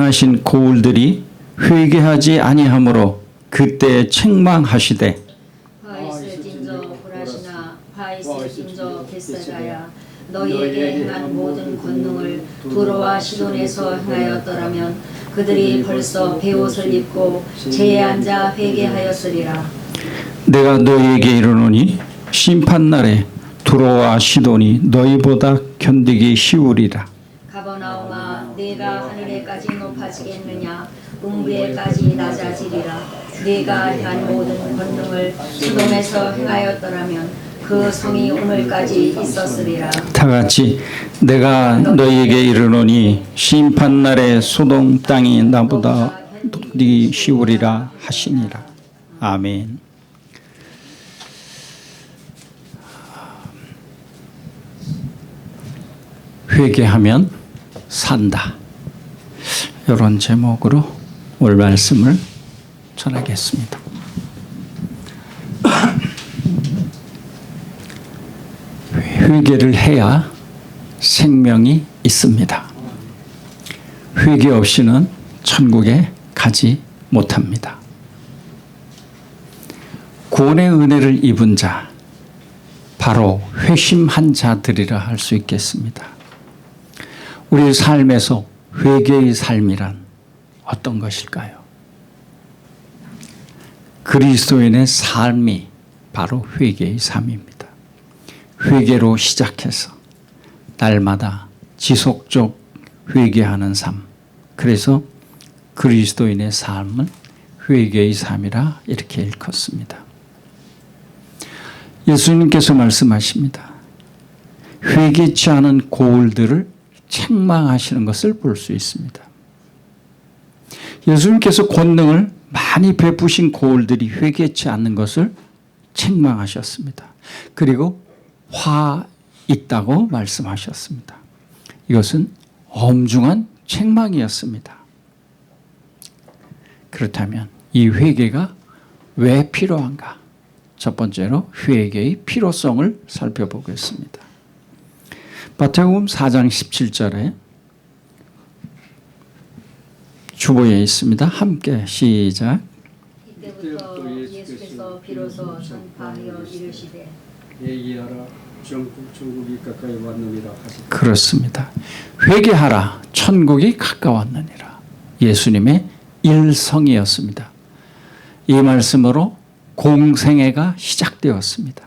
하신 고울들이 회개하지 아니하므로 그때 책망하시되 바이스딘저 벳세다야 너희에게 행한 모든 권능을 두로와 시돈에서 행하였더라면 그들이 벌써 베옷을 입고 제에 앉아 회개하였으리라. 내가 너희에게 이르노니 심판날에 두로와 시돈이 너희보다 견디기 쉬우리라. 가버나움아 네가 하늘에까지 높아지겠느냐 음부에까지 낮아지리라. 네가 한 모든 권능을 시돈에서 행하였더라면 그 성이 오늘까지 있었으리라. 다 같이 내가 너희에게 이르노니 심판날에 소돔 땅이 나보다 견디기 쉬우리라 하시니라. 아멘. 회개하면 산다. 이런 제목으로 오늘 말씀을 전하겠습니다. 회개를 해야 생명이 있습니다. 회개 없이는 천국에 가지 못합니다. 구원의 은혜를 입은 자, 바로 회심한 자들이라 할 수 있겠습니다. 우리 삶에서 회개의 삶이란 어떤 것일까요? 그리스도인의 삶이 바로 회개의 삶입니다. 회개로 시작해서 날마다 지속적 회개하는 삶. 그래서 그리스도인의 삶은 회개의 삶이라 이렇게 일컫습니다. 예수님께서 말씀하십니다. 회개치 않은 고울들을 책망하시는 것을 볼 수 있습니다. 예수님께서 권능을 많이 베푸신 고울들이 회개치 않는 것을 책망하셨습니다. 그리고 화 있다고 말씀하셨습니다. 이것은 엄중한 책망이었습니다. 그렇다면 이 회개가 왜 필요한가? 첫 번째로 회개의 필요성을 살펴보겠습니다. 마태복음 4장 17절에 주보에 있습니다. 함께 시작. 이때부터 예수께서 비로소 전파하여 이르시되 회개하라 천국이 가까이 왔느니라 하시다. 그렇습니다. 회개하라 천국이 가까웠느니라. 예수님의 일성이었습니다. 이 말씀으로 공생애가 시작되었습니다.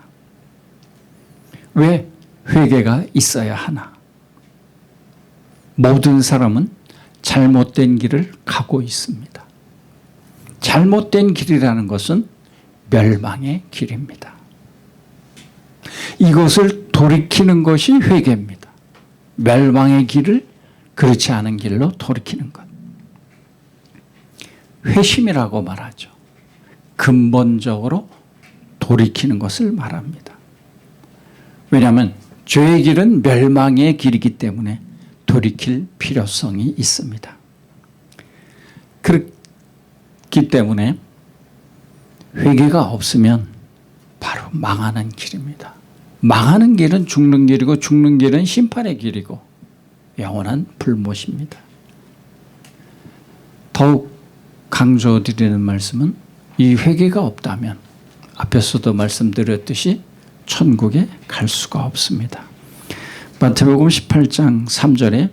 왜 회개가 있어야 하나? 모든 사람은 잘못된 길을 가고 있습니다. 잘못된 길이라는 것은 멸망의 길입니다. 이것을 돌이키는 것이 회개입니다. 멸망의 길을 그렇지 않은 길로 돌이키는 것. 회심이라고 말하죠. 근본적으로 돌이키는 것을 말합니다. 왜냐하면 죄의 길은 멸망의 길이기 때문에 돌이킬 필요성이 있습니다. 그렇기 때문에 회개가 없으면 바로 망하는 길입니다. 망하는 길은 죽는 길이고 죽는 길은 심판의 길이고 영원한 불못입니다. 더욱 강조드리는 말씀은 이 회개가 없다면 앞에서도 말씀드렸듯이 천국에 갈 수가 없습니다. 마태복음 18장 3절에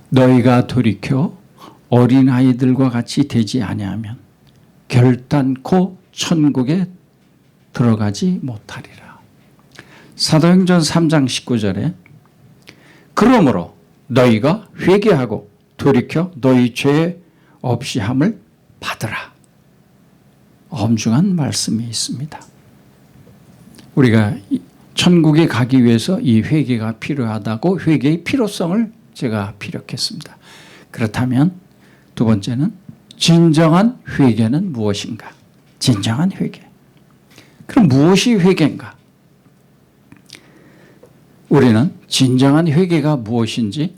너희가 돌이켜 어린아이들과 같이 되지 아니하면 결단코 천국에 들어가지 못하리라. 사도행전 3장 19절에 그러므로 너희가 회개하고 돌이켜 너희 죄 없이 함을 받으라. 엄중한 말씀이 있습니다. 우리가 천국에 가기 위해서 이 회개가 필요하다고 회개의 필요성을 제가 피력했습니다. 그렇다면 두 번째는 진정한 회개는 무엇인가? 진정한 회개. 그럼 무엇이 회개인가? 우리는 진정한 회개가 무엇인지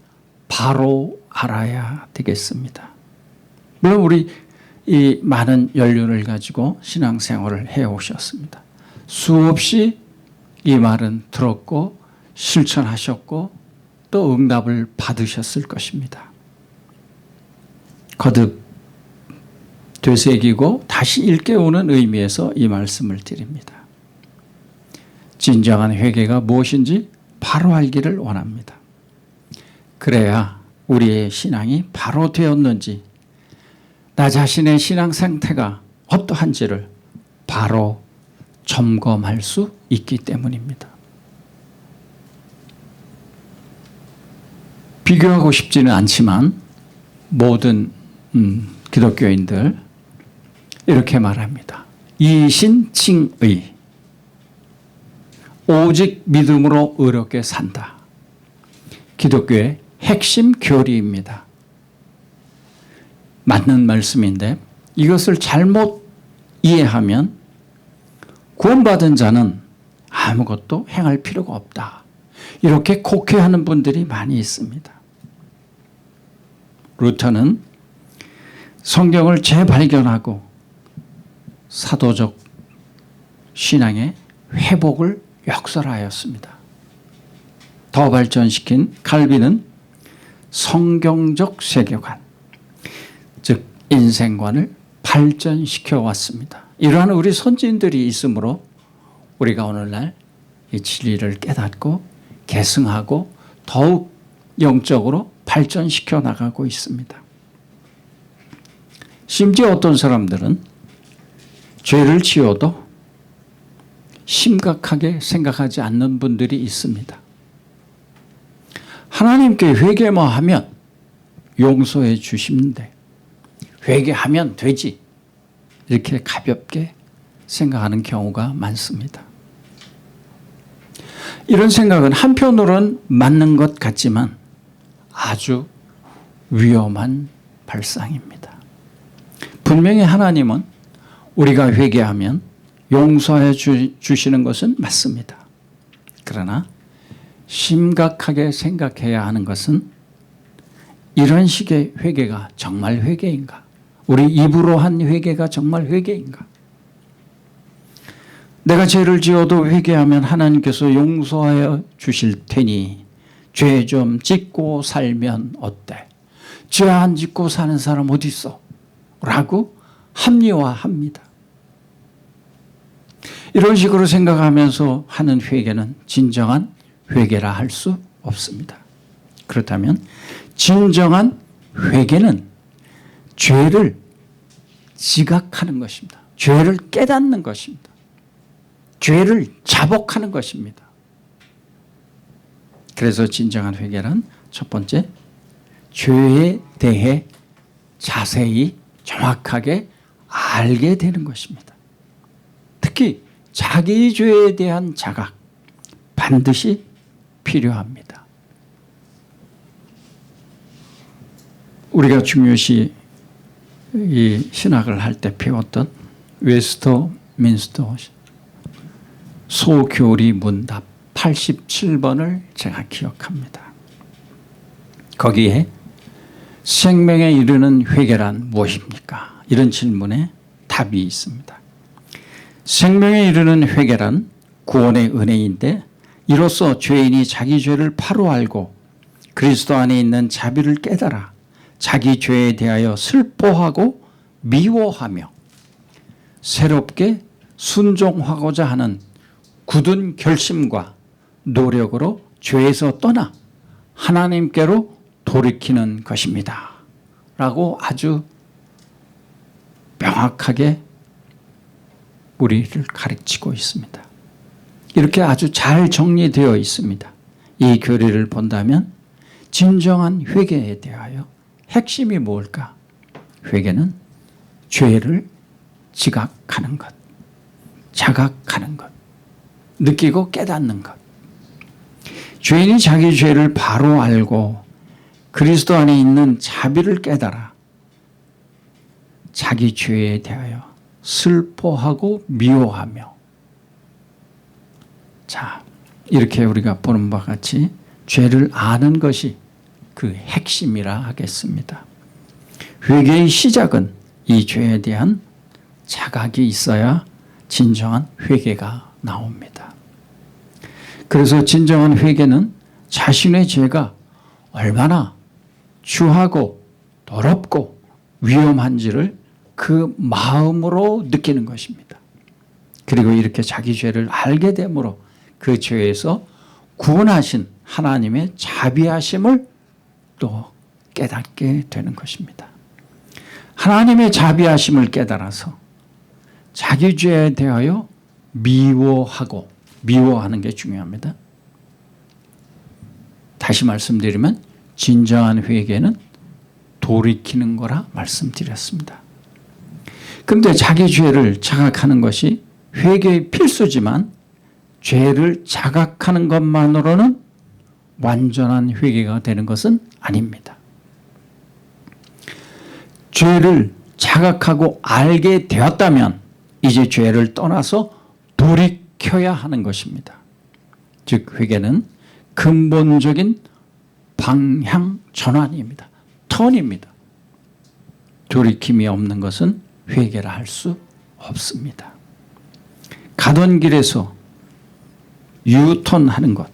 바로 알아야 되겠습니다. 물론 우리 이 많은 연륜을 가지고 신앙생활을 해오셨습니다. 수없이 이 말은 들었고 실천하셨고 또 응답을 받으셨을 것입니다. 거듭 되새기고 다시 일깨우는 의미에서 이 말씀을 드립니다. 진정한 회개가 무엇인지 바로 알기를 원합니다. 그래야 우리의 신앙이 바로 되었는지, 나 자신의 신앙 상태가 어떠한지를 바로 점검할 수 있기 때문입니다. 비교하고 싶지는 않지만 모든 기독교인들 이렇게 말합니다. 이신칭의, 오직 믿음으로 의롭게 산다. 기독교의 핵심 교리입니다. 맞는 말씀인데 이것을 잘못 이해하면 구원받은 자는 아무것도 행할 필요가 없다, 이렇게 곡해하는 분들이 많이 있습니다. 루터는 성경을 재발견하고 사도적 신앙의 회복을 역설하였습니다. 더 발전시킨 칼빈은 성경적 세계관, 즉 인생관을 발전시켜 왔습니다. 이러한 우리 선진들이 있으므로 우리가 오늘날 이 진리를 깨닫고 계승하고 더욱 영적으로 발전시켜 나가고 있습니다. 심지어 어떤 사람들은 죄를 지어도 심각하게 생각하지 않는 분들이 있습니다. 하나님께 회개만 하면 용서해 주시는데 회개하면 되지, 이렇게 가볍게 생각하는 경우가 많습니다. 이런 생각은 한편으로는 맞는 것 같지만 아주 위험한 발상입니다. 분명히 하나님은 우리가 회개하면 용서해 주시는 것은 맞습니다. 그러나 심각하게 생각해야 하는 것은 이런 식의 회개가 정말 회개인가? 우리 입으로 한 회개가 정말 회개인가? 내가 죄를 지어도 회개하면 하나님께서 용서하여 주실 테니 죄 좀 짓고 살면 어때? 죄 안 짓고 사는 사람 어디 있어? 라고 합리화합니다. 이런 식으로 생각하면서 하는 회개는 진정한 회개라 할 수 없습니다. 그렇다면 진정한 회개는 죄를 지각하는 것입니다. 죄를 깨닫는 것입니다. 죄를 자복하는 것입니다. 그래서 진정한 회개란 첫 번째, 죄에 대해 자세히 정확하게 알게 되는 것입니다. 특히 자기 죄에 대한 자각, 반드시 필요합니다. 우리가 중요시 이 신학을 할 때 배웠던 웨스터민스터 소교리 문답 87번을 제가 기억합니다. 거기에 생명에 이르는 회개란 무엇입니까? 이런 질문에 답이 있습니다. 생명에 이르는 회개란 구원의 은혜인데 이로써 죄인이 자기 죄를 바로 알고 그리스도 안에 있는 자비를 깨달아 자기 죄에 대하여 슬퍼하고 미워하며 새롭게 순종하고자 하는 굳은 결심과 노력으로 죄에서 떠나 하나님께로 돌이키는 것입니다. 라고 아주 명확하게 우리를 가르치고 있습니다. 이렇게 아주 잘 정리되어 있습니다. 이 교리를 본다면 진정한 회개에 대하여 핵심이 뭘까? 회개는 죄를 지각하는 것, 자각하는 것, 느끼고 깨닫는 것. 죄인이 자기 죄를 바로 알고 그리스도 안에 있는 자비를 깨달아 자기 죄에 대하여 슬퍼하고 미워하며, 자, 이렇게 우리가 보는 바와 같이 죄를 아는 것이 그 핵심이라 하겠습니다. 회개의 시작은 이 죄에 대한 자각이 있어야 진정한 회개가 나옵니다. 그래서 진정한 회개는 자신의 죄가 얼마나 추하고 더럽고 위험한지를 그 마음으로 느끼는 것입니다. 그리고 이렇게 자기 죄를 알게 되므로 그 죄에서 구원하신 하나님의 자비하심을 또 깨닫게 되는 것입니다. 하나님의 자비하심을 깨달아서 자기 죄에 대하여 미워하는 게 중요합니다. 다시 말씀드리면 진정한 회개는 돌이키는 거라 말씀드렸습니다. 그런데 자기 죄를 자각하는 것이 회개의 필수지만 죄를 자각하는 것만으로는 완전한 회개가 되는 것은 아닙니다. 죄를 자각하고 알게 되었다면 이제 죄를 떠나서 돌이켜야 하는 것입니다. 즉 회개는 근본적인 방향 전환입니다. 턴입니다. 돌이킴이 없는 것은 회개라 할 수 없습니다. 가던 길에서 유턴하는 것.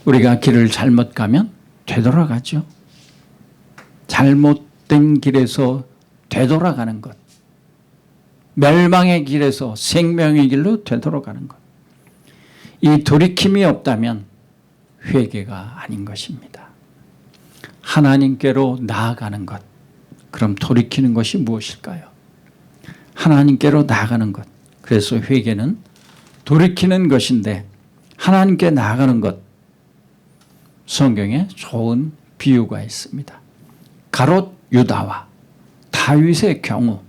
우리가 길을 잘못 가면 되돌아가죠. 잘못된 길에서 되돌아가는 것. 멸망의 길에서 생명의 길로 되돌아가는 것. 이 돌이킴이 없다면 회개가 아닌 것입니다. 하나님께로 나아가는 것. 그럼 돌이키는 것이 무엇일까요? 하나님께로 나아가는 것. 그래서 회개는 돌이키는 것인데 하나님께 나아가는 것. 성경에 좋은 비유가 있습니다. 가롯 유다와 다윗의 경우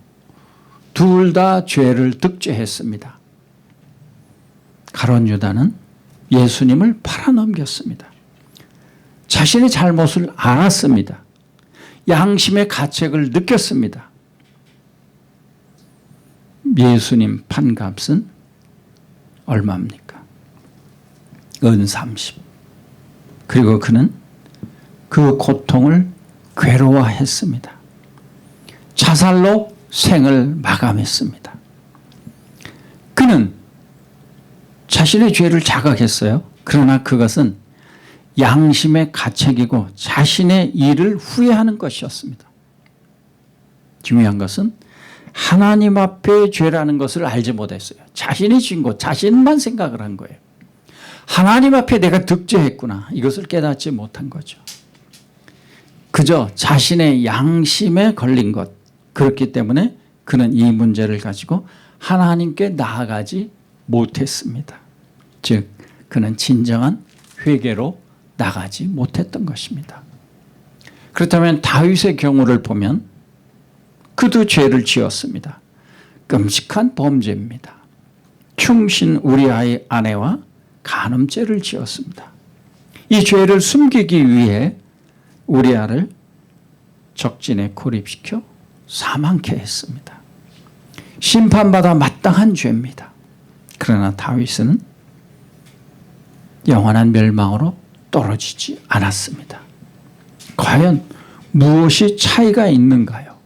둘 다 죄를 득죄했습니다. 가롯 유다는 예수님을 팔아넘겼습니다. 자신의 잘못을 알았습니다. 양심의 가책을 느꼈습니다. 예수님 판값은 얼마입니까? 은 30. 그리고 그는 그 고통을 괴로워했습니다. 자살로 생을 마감했습니다. 그는 자신의 죄를 자각했어요. 그러나 그것은 양심의 가책이고 자신의 일을 후회하는 것이었습니다. 중요한 것은 하나님 앞에 죄라는 것을 알지 못했어요. 자신이 지은 것, 자신만 생각을 한 거예요. 하나님 앞에 내가 득죄했구나. 이것을 깨닫지 못한 거죠. 그저 자신의 양심에 걸린 것. 그렇기 때문에 그는 이 문제를 가지고 하나님께 나아가지 못했습니다. 즉 그는 진정한 회개로 나가지 못했던 것입니다. 그렇다면 다윗의 경우를 보면 그도 죄를 지었습니다. 끔찍한 범죄입니다. 충신 우리아의 아내와 간음죄를 지었습니다. 이 죄를 숨기기 위해 우리아를 적진에 고립시켜 사망케 했습니다. 심판받아 마땅한 죄입니다. 그러나 다윗은 영원한 멸망으로 떨어지지 않았습니다. 과연 무엇이 차이가 있는가요?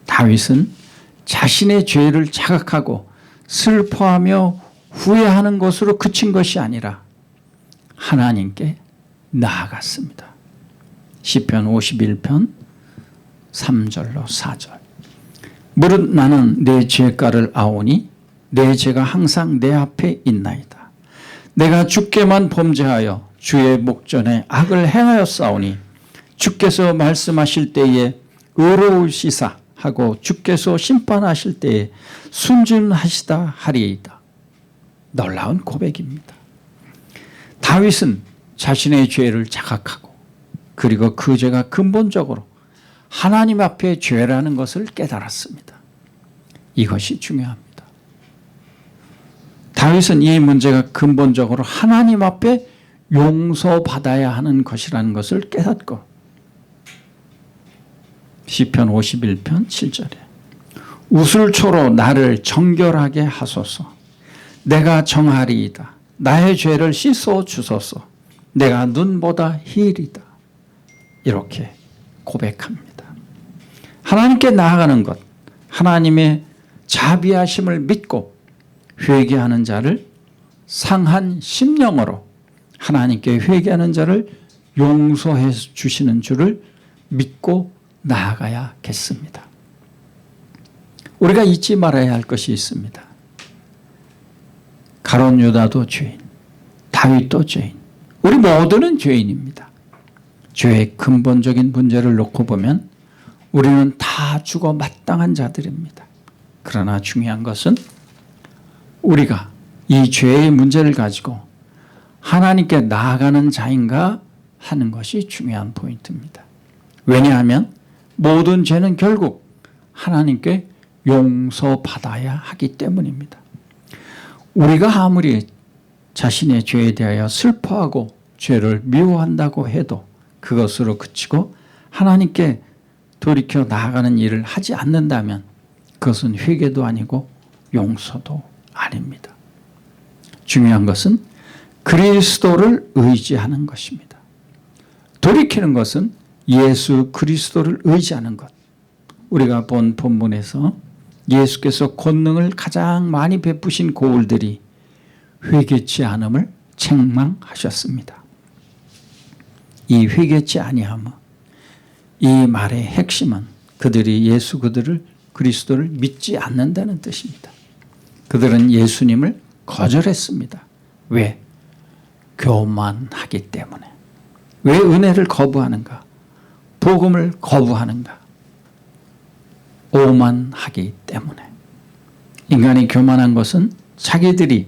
다윗은 자신의 죄를 자각하고 슬퍼하며 후회하는 것으로 그친 것이 아니라 하나님께 나아갔습니다. 시편 51편 3절로 4절. 무릇 나는 내 죄가를 아오니 내 죄가 항상 내 앞에 있나이다. 내가 주께만 범죄하여 주의 목전에 악을 행하였사오니 주께서 말씀하실 때에 의로우시사 하고 주께서 심판하실 때에 순진하시다 하리이다. 놀라운 고백입니다. 다윗은 자신의 죄를 자각하고 그리고 그 죄가 근본적으로 하나님 앞에 죄라는 것을 깨달았습니다. 이것이 중요합니다. 다윗은 이 문제가 근본적으로 하나님 앞에 용서받아야 하는 것이라는 것을 깨닫고 시편 51편 7절에 우슬초로 나를 정결하게 하소서. 내가 정하리이다. 나의 죄를 씻어 주소서. 내가 눈보다 희리다. 이렇게 고백합니다. 하나님께 나아가는 것, 하나님의 자비하심을 믿고 회개하는 자를 상한 심령으로 하나님께 회개하는 자를 용서해 주시는 줄을 믿고 나아가야겠습니다. 우리가 잊지 말아야 할 것이 있습니다. 가룟 유다도 죄인, 다윗도 죄인, 우리 모두는 죄인입니다. 죄의 근본적인 문제를 놓고 보면 우리는 다 죽어 마땅한 자들입니다. 그러나 중요한 것은 우리가 이 죄의 문제를 가지고 하나님께 나아가는 자인가 하는 것이 중요한 포인트입니다. 왜냐하면 모든 죄는 결국 하나님께 용서받아야 하기 때문입니다. 우리가 아무리 자신의 죄에 대하여 슬퍼하고 죄를 미워한다고 해도 그것으로 그치고 하나님께 돌이켜 나아가는 일을 하지 않는다면 그것은 회개도 아니고 용서도 아닙니다. 중요한 것은 그리스도를 의지하는 것입니다. 돌이키는 것은 예수 그리스도를 의지하는 것. 우리가 본 본문에서 예수께서 권능을 가장 많이 베푸신 고울들이 회개치 않음을 책망하셨습니다. 이 회개치 아니함은 이 말의 핵심은 그들이 예수 그리스도를 믿지 않는다는 뜻입니다. 그들은 예수님을 거절했습니다. 왜? 교만하기 때문에. 왜 은혜를 거부하는가? 복음을 거부하는가? 오만하기 때문에. 인간이 교만한 것은 자기들이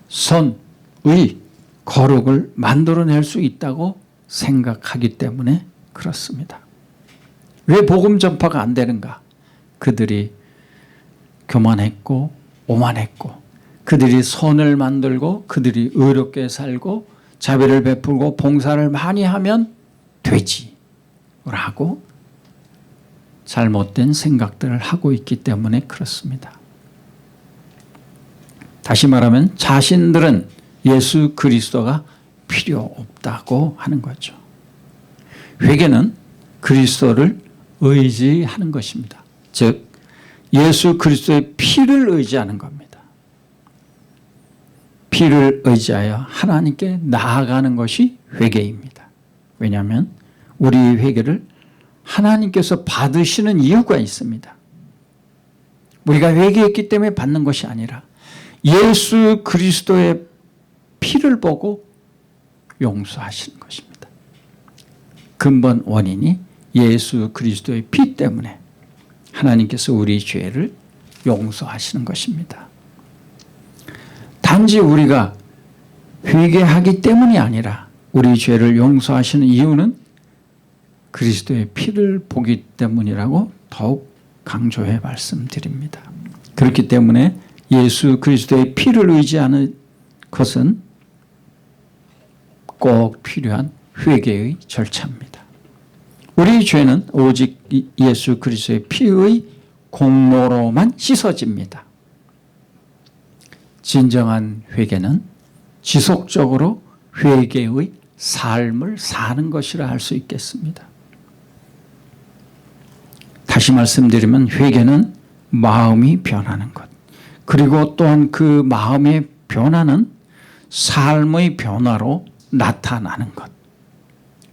선, 의, 거룩을 만들어낼 수 있다고 생각하기 때문에 그렇습니다. 왜 복음 전파가 안 되는가? 그들이 교만했고 오만했고 그들이 선을 만들고 그들이 의롭게 살고 자비를 베풀고 봉사를 많이 하면 되지 라고 잘못된 생각들을 하고 있기 때문에 그렇습니다. 다시 말하면 자신들은 예수 그리스도가 필요 없다고 하는 거죠. 회개는 그리스도를 의지하는 것입니다. 즉 예수 그리스도의 피를 의지하는 겁니다. 피를 의지하여 하나님께 나아가는 것이 회개입니다. 왜냐하면 우리 회개를 하나님께서 받으시는 이유가 있습니다. 우리가 회개했기 때문에 받는 것이 아니라 예수 그리스도의 피를 보고 용서하시는 것입니다. 근본 원인이 예수 그리스도의 피 때문에 하나님께서 우리 죄를 용서하시는 것입니다. 단지 우리가 회개하기 때문이 아니라 우리 죄를 용서하시는 이유는 그리스도의 피를 보기 때문이라고 더욱 강조해 말씀드립니다. 그렇기 때문에 예수 그리스도의 피를 의지하는 것은 꼭 필요한 회개의 절차입니다. 우리 죄는 오직 예수 그리스도의 피의 공로로만 씻어집니다. 진정한 회개는 지속적으로 회개의 삶을 사는 것이라 할 수 있겠습니다. 다시 말씀드리면 회개는 마음이 변하는 것, 그리고 또한 그 마음의 변화는 삶의 변화로 나타나는 것.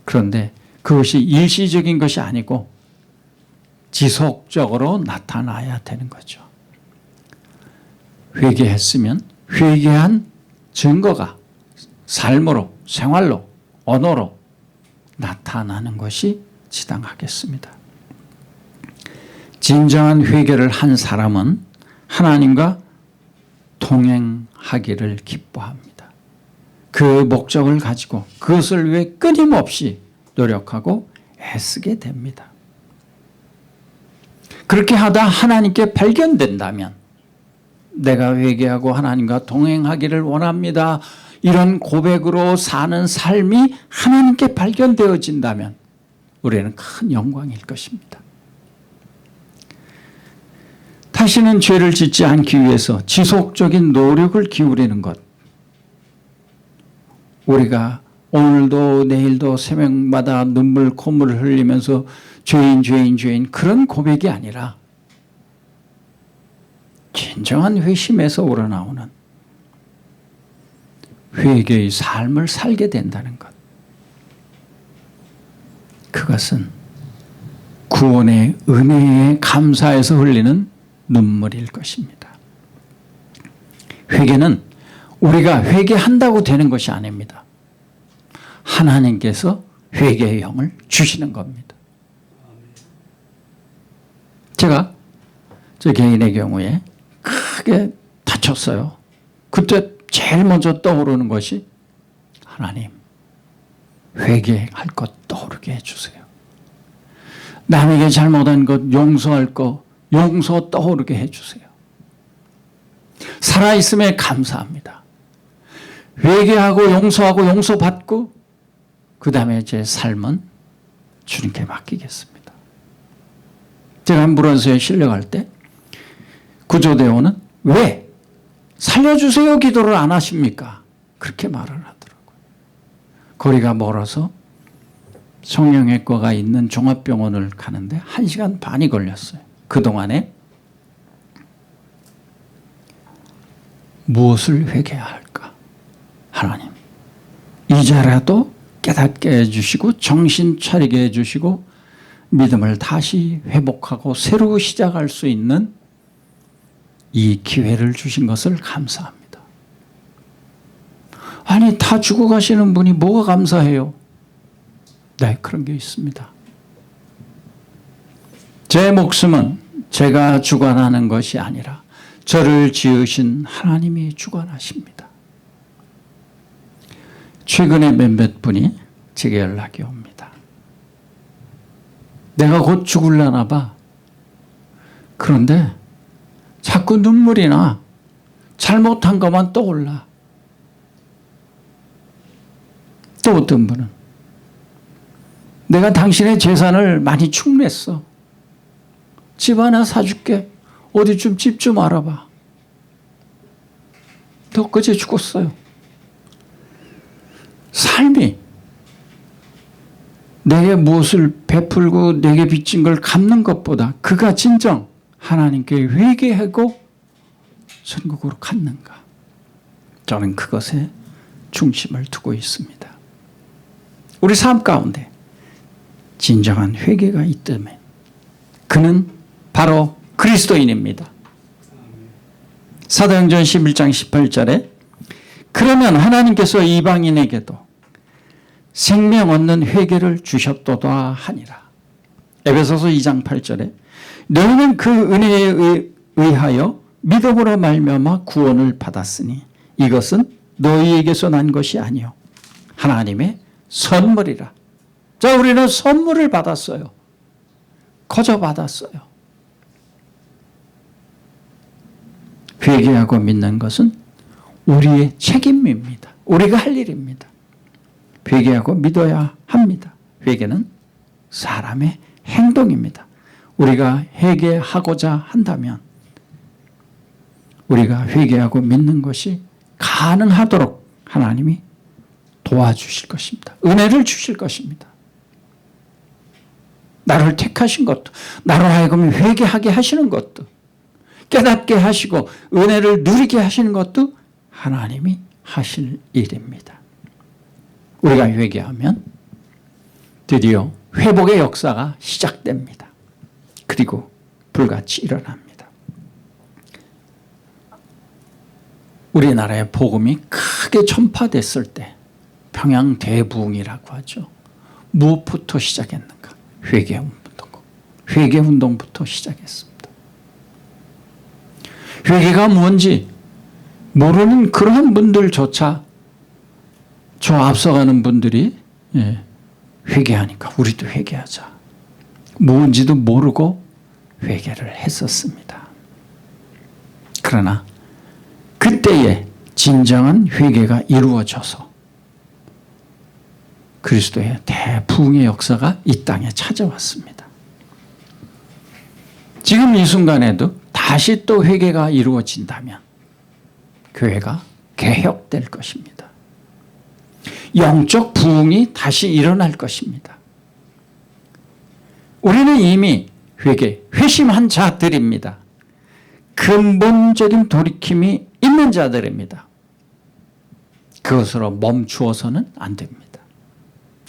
그런데 그것이 일시적인 것이 아니고 지속적으로 나타나야 되는 거죠. 회개했으면 회개한 증거가 삶으로, 생활로, 언어로 나타나는 것이 지당하겠습니다. 진정한 회개를 한 사람은 하나님과 동행하기를 기뻐합니다. 그 목적을 가지고 그것을 위해 끊임없이 노력하고 애쓰게 됩니다. 그렇게 하다 하나님께 발견된다면 내가 회개하고 하나님과 동행하기를 원합니다. 이런 고백으로 사는 삶이 하나님께 발견되어진다면 우리는 큰 영광일 것입니다. 다시는 죄를 짓지 않기 위해서 지속적인 노력을 기울이는 것. 우리가 오늘도 내일도 새벽마다 눈물 콧물을 흘리면서 죄인 그런 고백이 아니라 진정한 회심에서 우러나오는 회개의 삶을 살게 된다는 것. 그것은 구원의 은혜에 감사해서 흘리는 눈물일 것입니다. 회개는 우리가 회개한다고 되는 것이 아닙니다. 하나님께서 회개의 영을 주시는 겁니다. 제가 저 개인의 경우에 크게 다쳤어요. 그때 제일 먼저 떠오르는 것이 하나님, 회개할 것 떠오르게 해주세요. 남에게 잘못한 것 용서할 것 용서 떠오르게 해주세요. 살아있음에 감사합니다. 회개하고 용서하고 용서받고 그 다음에 제 삶은 주님께 맡기겠습니다. 제가 암부런스에 실려갈 때 구조대원은 왜 살려주세요 기도를 안 하십니까? 그렇게 말을 하더라고요. 거리가 멀어서 성형외과가 있는 종합병원을 가는데 1시간 반이 걸렸어요. 그동안에 무엇을 회개해야 할까? 하나님, 이제라도 깨닫게 해주시고 정신 차리게 해주시고 믿음을 다시 회복하고 새로 시작할 수 있는 이 기회를 주신 것을 감사합니다. 아니, 다 죽어 가시는 분이 뭐가 감사해요? 네, 그런 게 있습니다. 제 목숨은 제가 주관하는 것이 아니라 저를 지으신 하나님이 주관하십니다. 최근에 몇몇 분이 제게 연락이 옵니다. 내가 곧 죽으려나 봐. 그런데 자꾸 눈물이 나. 잘못한 것만 떠올라. 또 어떤 분은 내가 당신의 재산을 많이 축냈어. 집 하나 사줄게. 어디 좀 집 좀 알아봐. 또 엊그제 죽었어요. 삶이 내게 무엇을 베풀고 내게 빚진 걸 갚는 것보다 그가 진정 하나님께 회개하고 천국으로 갔는가. 저는 그것에 중심을 두고 있습니다. 우리 삶 가운데 진정한 회개가 있다면 그는 바로 그리스도인입니다. 사도행전 11장 18절에 그러면 하나님께서 이방인에게도 생명 얻는 회개를 주셨도다 하니라. 에베소서 2장 8절에 너희는 그 은혜에 의하여 믿음으로 말미암아 구원을 받았으니 이것은 너희에게서 난 것이 아니요 하나님의 선물이라. 자, 우리는 선물을 받았어요. 거저 받았어요. 회개하고 믿는 것은 우리의 책임입니다. 우리가 할 일입니다. 회개하고 믿어야 합니다. 회개는 사람의 행동입니다. 우리가 회개하고자 한다면 우리가 회개하고 믿는 것이 가능하도록 하나님이 도와주실 것입니다. 은혜를 주실 것입니다. 나를 택하신 것도, 나로 하여금 회개하게 하시는 것도, 깨닫게 하시고 은혜를 누리게 하시는 것도 하나님이 하실 일입니다. 우리가 회개하면 드디어 회복의 역사가 시작됩니다. 그리고 불같이 일어납니다. 우리나라의 복음이 크게 전파됐을 때 평양 대부흥이라고 하죠. 무엇부터 시작했는가? 회개운동부터 시작했습니다. 회개가 뭔지 모르는 그런 분들조차 저 앞서가는 분들이 회개하니까 우리도 회개하자. 뭔지도 모르고 회개를 했었습니다. 그러나 그때에 진정한 회개가 이루어져서 그리스도의 대부흥의 역사가 이 땅에 찾아왔습니다. 지금 이 순간에도 다시 또 회개가 이루어진다면 교회가 개혁될 것입니다. 영적 부흥이 다시 일어날 것입니다. 우리는 이미 회심한 자들입니다. 근본적인 돌이킴이 있는 자들입니다. 그것으로 멈추어서는 안 됩니다.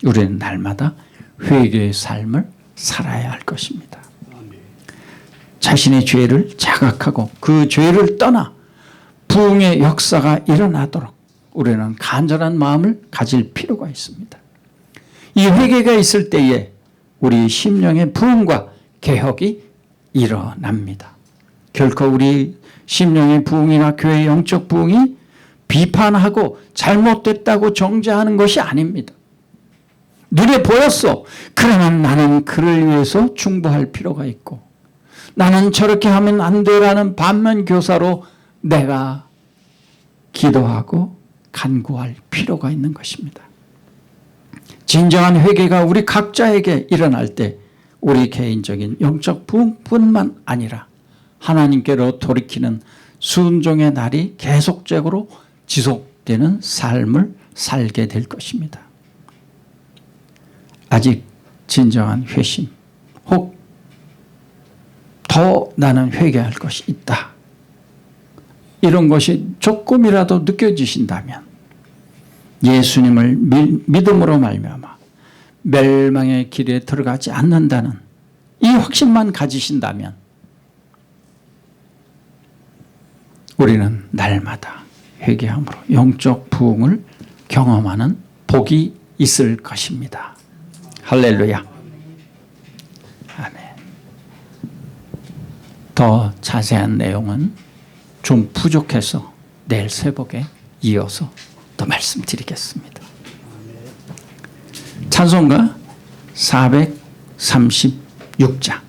우리는 날마다 회개의 삶을 살아야 할 것입니다. 자신의 죄를 자각하고 그 죄를 떠나 부흥의 역사가 일어나도록 우리는 간절한 마음을 가질 필요가 있습니다. 이 회개가 있을 때에 우리 심령의 부흥과 개혁이 일어납니다. 결코 우리 심령의 부흥이나 교회의 영적 부흥이 비판하고 잘못됐다고 정죄하는 것이 아닙니다. 눈에 보였어. 그러면 나는 그를 위해서 중보할 필요가 있고 나는 저렇게 하면 안 돼라는 반면 교사로 내가 기도하고 간구할 필요가 있는 것입니다. 진정한 회개가 우리 각자에게 일어날 때 우리 개인적인 영적 부흥뿐만 아니라 하나님께로 돌이키는 순종의 날이 계속적으로 지속되는 삶을 살게 될 것입니다. 아직 진정한 회심 혹 더 나는 회개할 것이 있다. 이런 것이 조금이라도 느껴지신다면 예수님을 믿음으로 말미암아 멸망의 길에 들어가지 않는다는 이 확신만 가지신다면 우리는 날마다 회개함으로 영적 부흥을 경험하는 복이 있을 것입니다. 할렐루야. 아멘. 더 자세한 내용은 좀 부족해서 내일 새벽에 이어서 또 말씀드리겠습니다. 찬송가 436장